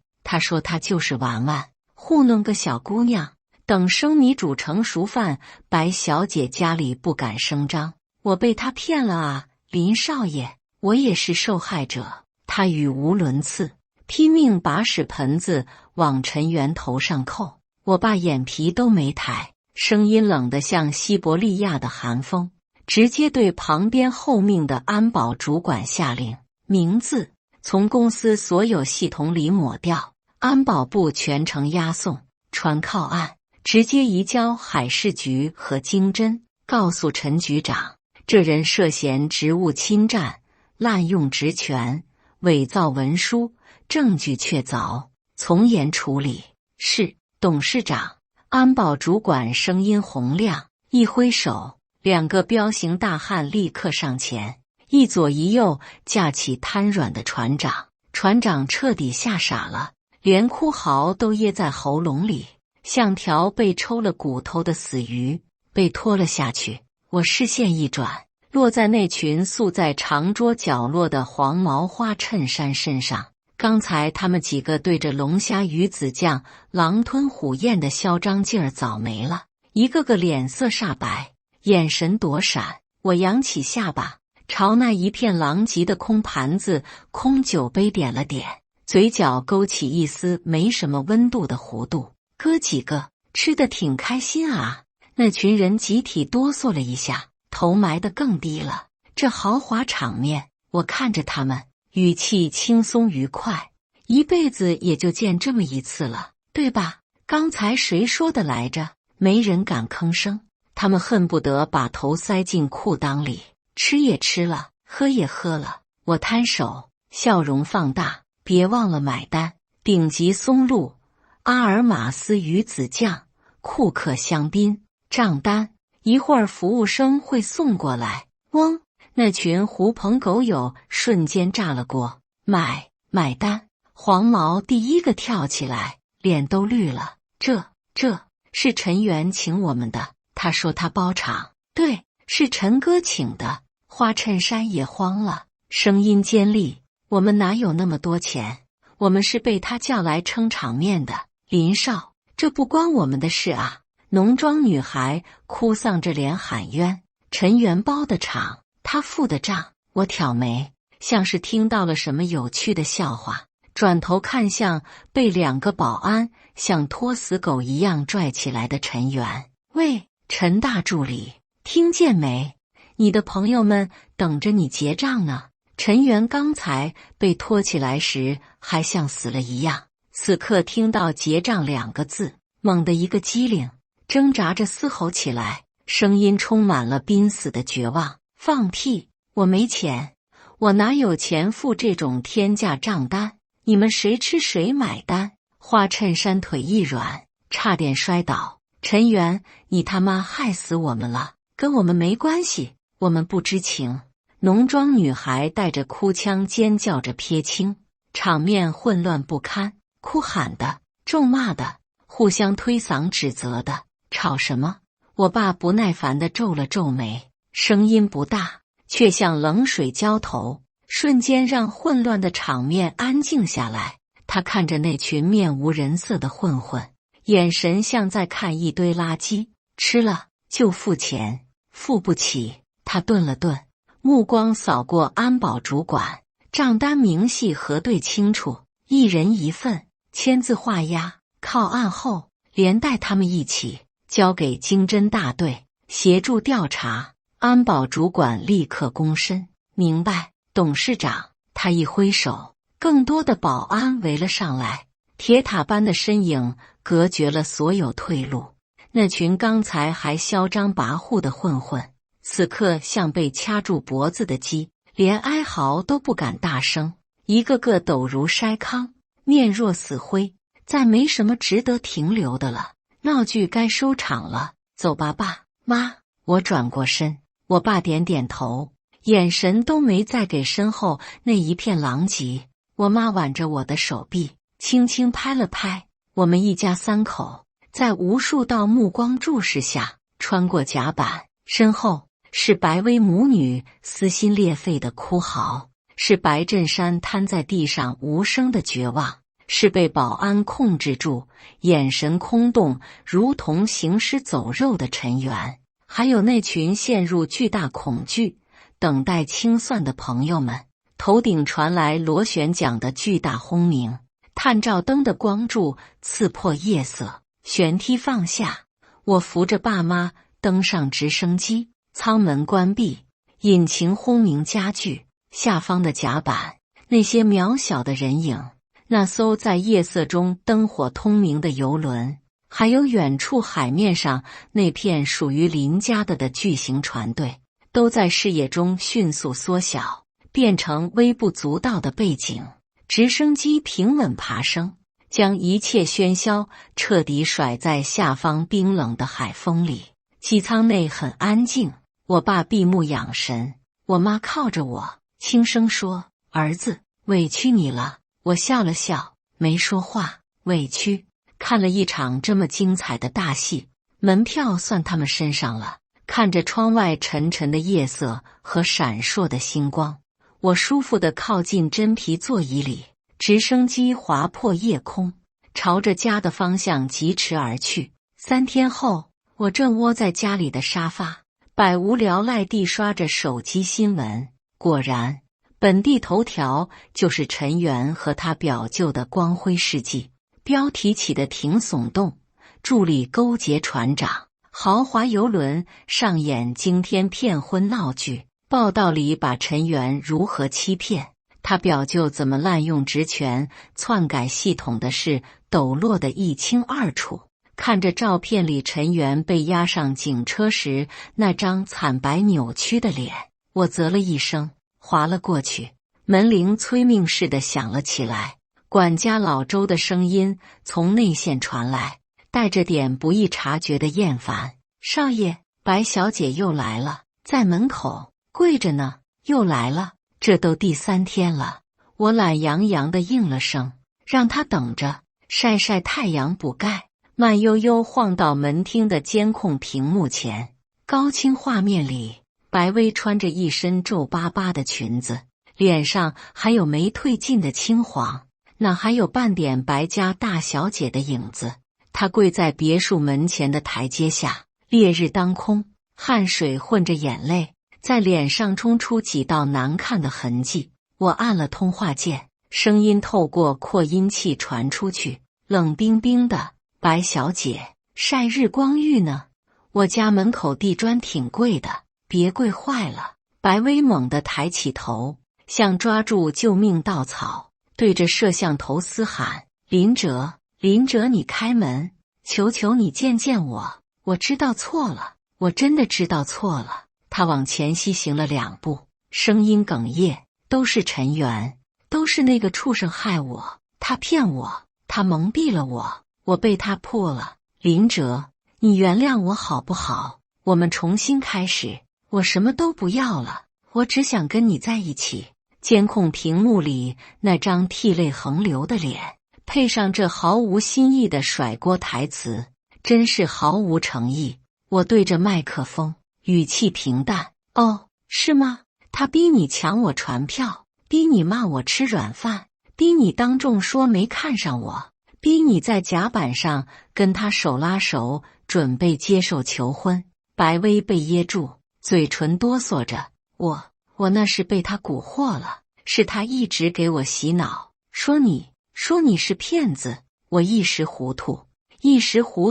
他就是玩玩，糊弄个小姑娘，等生米煮成熟饭，白小姐家里不敢声张。我被他骗了啊，林少爷，我也是受害者。他语无伦次，拼命把屎盆子往陈元头上扣。我爸眼皮都没抬，声音冷得像西伯利亚的寒风，直接对旁边候命的安保主管下令：名字从公司所有系统里抹掉，安保部全程押送，船靠岸，直接移交海事局和经侦。告诉陈局长，这人涉嫌职务侵占、滥用职权、伪造文书，证据确凿，从严处理。是，董事长。安保主管声音洪亮，一挥手，2个彪形大汉立刻上前，一左一右架起瘫软的船长。船长彻底吓傻了，连哭嚎都噎在喉咙里，像条被抽了骨头的死鱼，被拖了下去。我视线一转，落在那群宿在长桌角落的黄毛花衬衫身上。刚才他们几个对着龙虾鱼子酱狼吞虎咽的嚣张劲儿早没了，一个个脸色煞白，眼神躲闪。我扬起下巴，朝那一片狼藉的空盘子、空酒杯点了点，嘴角勾起一丝没什么温度的弧度。哥几个吃得挺开心啊！那群人集体哆嗦了一下，头埋得更低了。这豪华场面，我看着他们，语气轻松愉快。一辈子也就见这么一次了，对吧？刚才谁说的来着？没人敢吭声，他们恨不得把头塞进裤裆里。吃也吃了，喝也喝了。我摊手，笑容放大，别忘了买单。顶级松露、阿尔马斯鱼子酱、库克香槟，账单一会儿服务生会送过来。嗡！那群狐朋狗友瞬间炸了锅。买单！黄毛第一个跳起来，脸都绿了。这是陈元请我们的，他说他包场。对，是陈哥请的。花衬衫也慌了，声音尖利：我们哪有那么多钱？我们是被他叫来撑场面的。林少，这不关我们的事啊！浓妆女孩哭丧着脸喊冤。陈元包的场，他付的账。我挑眉，像是听到了什么有趣的笑话，转头看向被两个保安像拖死狗一样拽起来的陈元。喂，陈大助理，听见没？你的朋友们等着你结账呢。陈元刚才被拖起来时还像死了一样，此刻听到结账2个字，猛地一个机灵，挣扎着嘶吼起来，声音充满了濒死的绝望。放屁！我没钱，我哪有钱付这种天价账单？你们谁吃谁买单！花衬衫腿一软，差点摔倒。陈元，你他妈害死我们了，跟我们没关系，我们不知情。浓妆女孩带着哭腔尖叫着撇清，场面混乱不堪，哭喊的、咒骂的、互相推搡指责的，吵什么？我爸不耐烦地皱了皱眉，声音不大，却像冷水浇头，瞬间让混乱的场面安静下来。他看着那群面无人色的混混，眼神像在看一堆垃圾，吃了就付钱，付不起。他顿了顿，目光扫过安保主管，账单明细核对清楚，1人1份，签字画押，靠案后连带他们一起交给经侦大队协助调查。安保主管立刻躬身，明白，董事长。他一挥手，更多的保安围了上来，铁塔般的身影隔绝了所有退路。那群刚才还嚣张跋扈的混混，此刻像被掐住脖子的鸡，连哀嚎都不敢大声，一个个抖如筛糠，面若死灰。再没什么值得停留的了，闹剧该收场了，走吧，爸妈。我转过身，我爸点点头，眼神都没再给身后那一片狼藉。我妈挽着我的手臂，轻轻拍了拍。我们一家3口在无数道目光注视下穿过甲板，身后是白薇母女撕心裂肺的哭嚎，是白振山瘫在地上无声的绝望，是被保安控制住眼神空洞如同行尸走肉的陈元，还有那群陷入巨大恐惧等待清算的朋友们。头顶传来螺旋桨的巨大轰鸣，探照灯的光柱刺破夜色。舷梯放下，我扶着爸妈登上直升机，舱门关闭，引擎轰鸣加剧。下方的甲板，那些渺小的人影，那艘在夜色中灯火通明的游轮，还有远处海面上那片属于林家的巨型船队，都在视野中迅速缩小，变成微不足道的背景。直升机平稳爬升，将一切喧嚣彻底甩在下方冰冷的海风里。机舱内很安静，我爸闭目养神，我妈靠着我，轻声说：“儿子，委屈你了。”我笑了笑，没说话。委屈，看了一场这么精彩的大戏，门票算他们身上了。看着窗外沉沉的夜色和闪烁的星光，我舒服地靠近真皮座椅里。直升机划破夜空，朝着家的方向疾驰而去。3天后，我正窝在家里的沙发，百无聊赖地刷着手机新闻。果然，本地头条就是陈元和他表舅的光辉事迹，标题起得挺耸动，助理勾结船长，豪华游轮上演惊天骗婚闹剧。报道里把陈元如何欺骗，他表舅怎么滥用职权篡改系统的事抖落得一清二楚。看着照片里陈元被押上警车时那张惨白扭曲的脸，我啧了一声，滑了过去。门铃催命似的响了起来，管家老周的声音从内线传来，带着点不易察觉的厌烦：“少爷，白小姐又来了，在门口跪着呢。”又来了，这都第3天了。我懒洋洋地应了声，让她等着，晒晒太阳补钙。慢悠悠晃到门厅的监控屏幕前，高清画面里，白薇穿着一身皱巴巴的裙子，脸上还有没褪尽的青黄，哪还有半点白家大小姐的影子。她跪在别墅门前的台阶下，烈日当空，汗水混着眼泪，在脸上冲出几道难看的痕迹。我按了通话键，声音透过扩音器传出去，冷冰冰的：“白小姐，晒日光浴呢。我家门口地砖挺贵的，别跪坏了。”白薇猛地抬起头，像抓住救命稻草，对着摄像头嘶喊：“林哲，林哲，你开门，求求你见见我，我知道错了，我真的知道错了。”他往前西行了2步，声音哽咽：“都是陈元，都是那个畜生害我，他骗我，他蒙蔽了我，我被他破了。林哲，你原谅我好不好？我们重新开始，我什么都不要了，我只想跟你在一起。”监控屏幕里那张涕泪横流的脸，配上这毫无新意的甩锅台词，真是毫无诚意。我对着麦克风，语气平淡：“哦，是吗？他逼你抢我船票，逼你骂我吃软饭，逼你当众说没看上我，逼你在甲板上跟他手拉手准备接受求婚。”白薇被噎住，嘴唇哆嗦着：“我那是被他蛊惑了，是他一直给我洗脑，说你是骗子。”我一时糊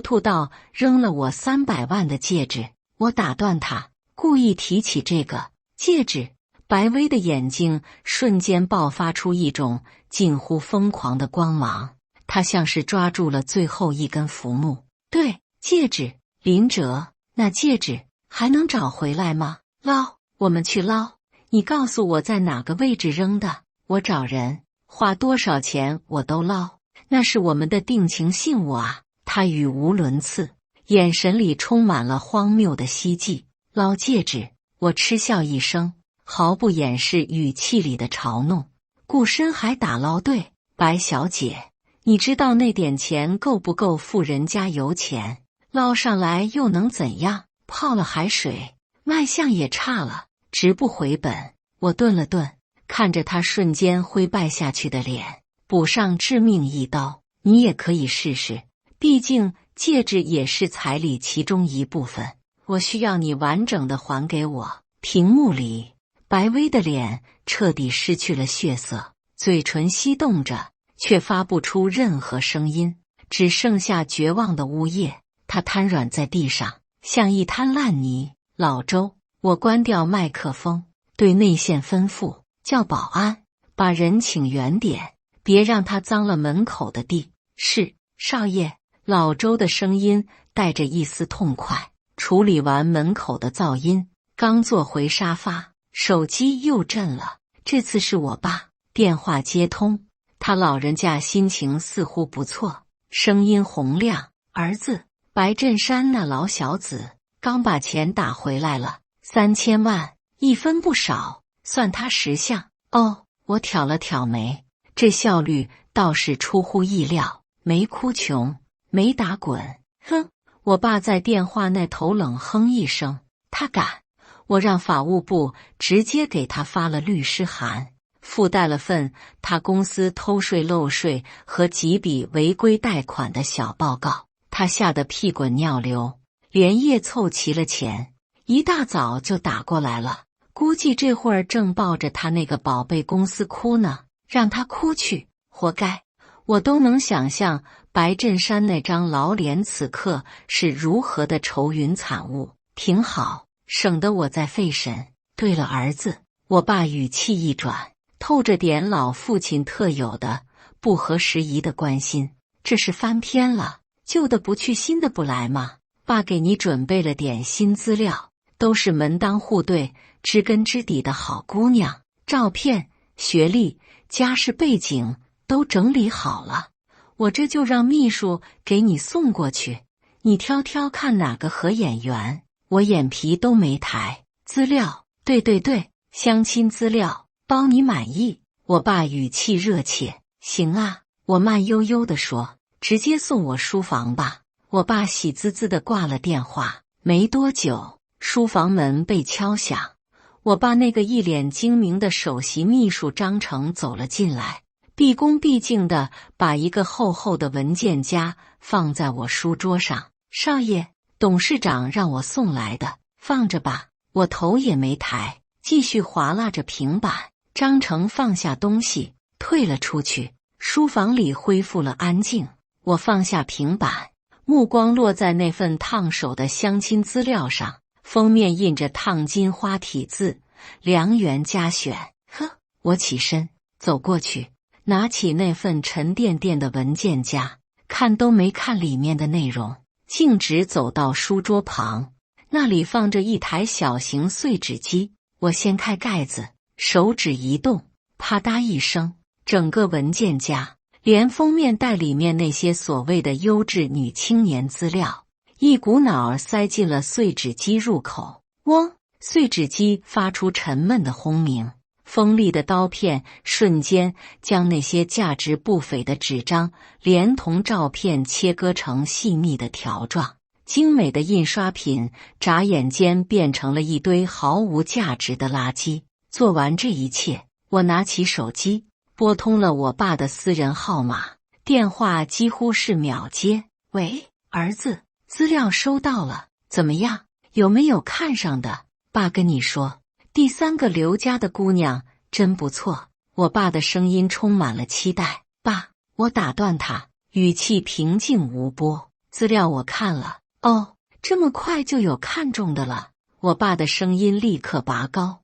涂到扔了我300万的戒指。我打断他，故意提起这个戒指。白薇的眼睛瞬间爆发出一种近乎疯狂的光芒，他像是抓住了最后一根浮木。“对，戒指，林哲，那戒指还能找回来吗？”“捞，我们去捞。你告诉我在哪个位置扔的，我找人，花多少钱我都捞。那是我们的定情信物啊！”他语无伦次，眼神里充满了荒谬的希冀。“捞戒指！”我嗤笑一声，毫不掩饰语气里的嘲弄。“顾深海打捞队，白小姐，你知道那点钱够不够付人家油钱？捞上来又能怎样？泡了海水，卖相也差了，值不回本。”我顿了顿，看着他瞬间灰败下去的脸，补上致命一刀：“你也可以试试，毕竟戒指也是彩礼其中一部分，我需要你完整的还给我。”屏幕里，白薇的脸彻底失去了血色，嘴唇翕动着，却发不出任何声音，只剩下绝望的呜咽。他瘫软在地上，像一滩烂泥。“老周！”我关掉麦克风，对内线吩咐：“叫保安，把人请远点，别让他脏了门口的地。”“是，少爷。”老周的声音带着一丝痛快。处理完门口的噪音，刚坐回沙发，手机又震了。这次是我爸，电话接通，他老人家心情似乎不错，声音洪亮：“儿子，白振山那老小子刚把钱打回来了，3000万， 1分不少，算他10项。哦，我挑了挑眉，这效率倒是出乎意料，没哭穷，没打滚。哼！我爸在电话那头冷哼一声，他敢！我让法务部直接给他发了律师函，附带了份他公司偷税漏税和几笔违规贷款的小报告。他吓得屁滚尿流，连夜凑齐了钱，一大早就打过来了。估计这会儿正抱着他那个宝贝公司哭呢，让他哭去，活该！我都能想象白振山那张老脸此刻是如何的愁云惨雾。挺好，省得我再费神。对了，儿子，我爸语气一转，透着点老父亲特有的不合时宜的关心。这是翻篇了，旧的不去，新的不来吗？爸给你准备了点新资料，都是门当户对、知根知底的好姑娘，照片、学历、家世背景都整理好了，我这就让秘书给你送过去，你挑挑看哪个合眼缘。我眼皮都没抬。资料，对，相亲资料，包你满意。我爸语气热切。行啊，我慢悠悠地说，直接送我书房吧。我爸喜滋滋地挂了电话。没多久，书房门被敲响，我爸那个一脸精明的首席秘书张成走了进来，毕恭毕敬地把一个厚厚的文件夹放在我书桌上。少爷，董事长让我送来的，放着吧。我头也没抬，继续划拉着平板。张成放下东西，退了出去。书房里恢复了安静。我放下平板，目光落在那份烫手的相亲资料上，封面印着烫金花体字“良缘佳选”。呵，我起身走过去，拿起那份沉甸甸的文件夹，看都没看里面的内容，径直走到书桌旁，那里放着一台小型碎纸机。我掀开盖子，手指一动，啪嗒一声，整个文件夹连封面带里面那些所谓的优质女青年资料，一股脑儿塞进了碎纸机入口。嗡！碎纸机发出沉闷的轰鸣，锋利的刀片瞬间将那些价值不菲的纸张连同照片切割成细密的条状。精美的印刷品眨眼间变成了一堆毫无价值的垃圾。做完这一切，我拿起手机拨通了我爸的私人号码，电话几乎是秒接。喂，儿子，资料收到了，怎么样？有没有看上的？爸跟你说，第3个刘家的姑娘真不错。我爸的声音充满了期待。爸，我打断他，语气平静无波。资料我看了。哦，这么快就有看中的了？我爸的声音立刻拔高。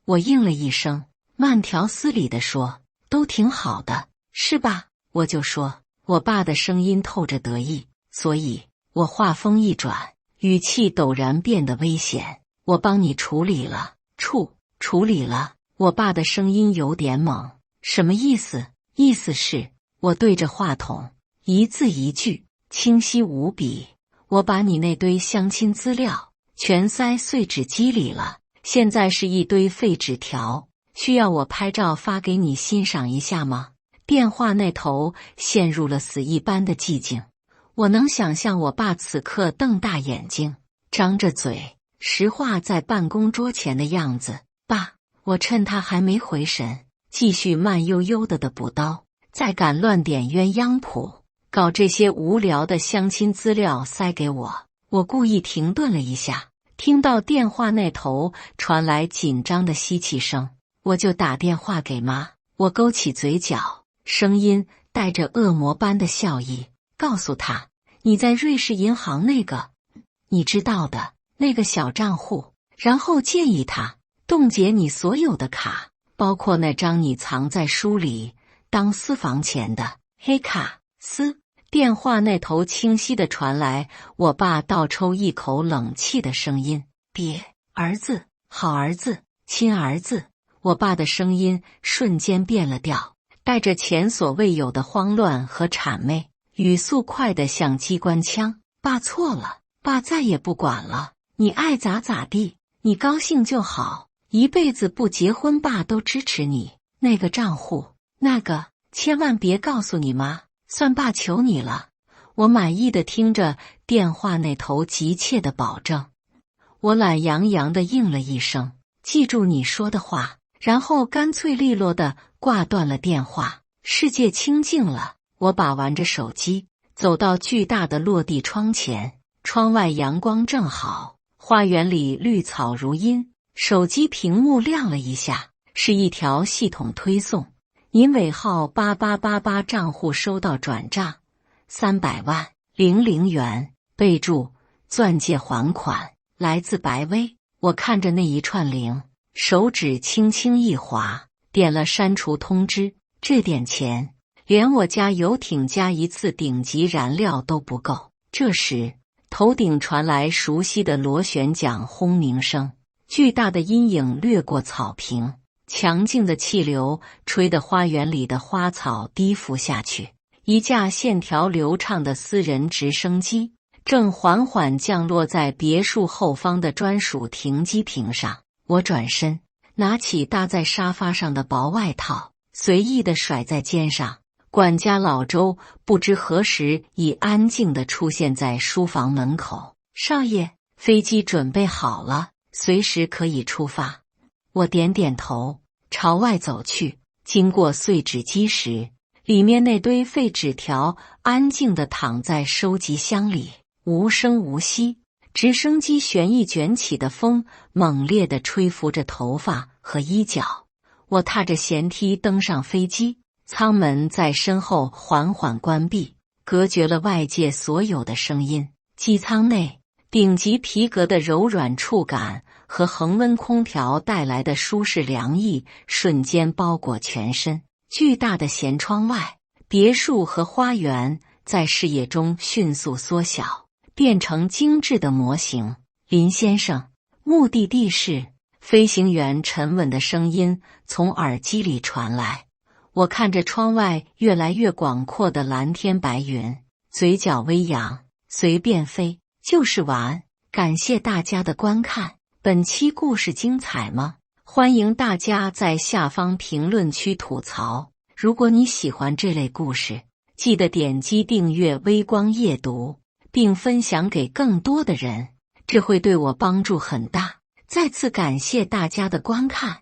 我应了一声，慢条斯理地说，都挺好的，是吧？我就说。我爸的声音透着得意，所以我话锋一转，语气陡然变得危险。我帮你处理了。处理了？我爸的声音有点猛。什么意思？意思是，我对着话筒，一字一句，清晰无比。我把你那堆相亲资料全塞碎纸机里了，现在是一堆废纸条，需要我拍照发给你欣赏一下吗？电话那头陷入了死一般的寂静。我能想象我爸此刻瞪大眼睛，张着嘴，石化在办公桌前的样子。爸，我趁他还没回神，继续慢悠悠的补刀，再敢乱点鸳鸯谱，搞这些无聊的相亲资料塞给我。我故意停顿了一下，听到电话那头传来紧张的吸气声，我就打电话给妈。我勾起嘴角，声音带着恶魔般的笑意，告诉她，你在瑞士银行那个，你知道的，那个小账户，然后建议他冻结你所有的卡，包括那张你藏在书里当私房钱的黑卡。电话那头清晰地传来我爸倒抽一口冷气的声音。别，儿子，好儿子，亲儿子。我爸的声音瞬间变了调，带着前所未有的慌乱和谄媚，语速快得像机关枪。爸错了，爸再也不管了，你爱咋咋地，你高兴就好，一辈子不结婚爸都支持你。那个账户，那个千万别告诉你妈，算爸求你了。我满意的听着电话那头急切的保证，我懒洋洋的应了一声，记住你说的话，然后干脆利落的挂断了电话。世界清静了，我把玩着手机，走到巨大的落地窗前，窗外阳光正好，花园里绿草如茵。手机屏幕亮了一下，是一条系统推送，您尾号8888账户收到转账300万00元，备注钻戒还款，来自白薇。我看着那一串零，手指轻轻一滑，点了删除通知。这点钱连我家游艇加一次顶级燃料都不够。这时头顶传来熟悉的螺旋桨轰鸣声，巨大的阴影掠过草坪，强劲的气流吹得花园里的花草低伏下去。一架线条流畅的私人直升机正缓缓降落在别墅后方的专属停机坪上。我转身，拿起搭在沙发上的薄外套，随意地甩在肩上。管家老周不知何时已安静地出现在书房门口。少爷，飞机准备好了，随时可以出发。我点点头，朝外走去。经过碎纸机时，里面那堆废纸条安静地躺在收集箱里，无声无息。直升机旋翼卷起的风猛烈地吹拂着头发和衣角。我踏着舷梯登上飞机，舱门在身后缓缓关闭，隔绝了外界所有的声音。机舱内顶级皮革的柔软触感和恒温空调带来的舒适凉意瞬间包裹全身。巨大的舷窗外，别墅和花园在视野中迅速缩小，变成精致的模型。林先生，目的地是……飞行员沉稳的声音从耳机里传来。我看着窗外越来越广阔的蓝天白云，嘴角微扬，随便飞就是玩。感谢大家的观看，本期故事精彩吗？欢迎大家在下方评论区吐槽。如果你喜欢这类故事，记得点击订阅微光夜读，并分享给更多的人，这会对我帮助很大。再次感谢大家的观看。